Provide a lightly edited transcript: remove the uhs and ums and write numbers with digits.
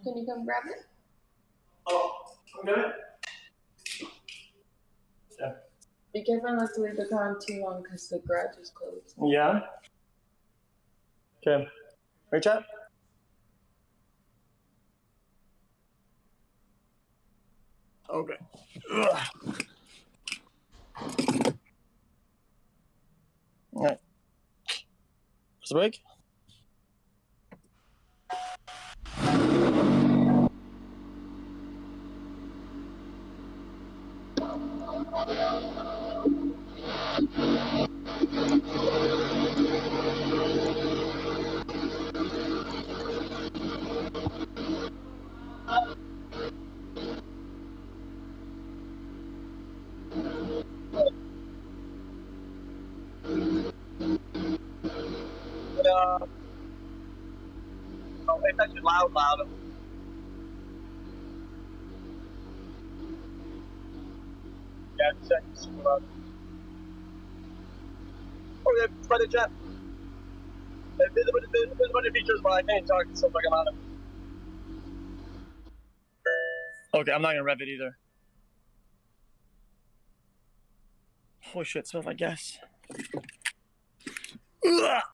Can you come grab it? Oh, okay. Yeah. Be careful not to leave the car on too long because the garage is closed. Yeah. Okay. Reach up. Okay. Ugh. All right. Press the brake. Oh, it's actually loud. Yeah, it's super loud. Oh, yeah, private jet. There's a bunch of features, but I can't talk so fucking loud. Okay, I'm not gonna rev it either. Holy shit, it smells like gas. Ugh.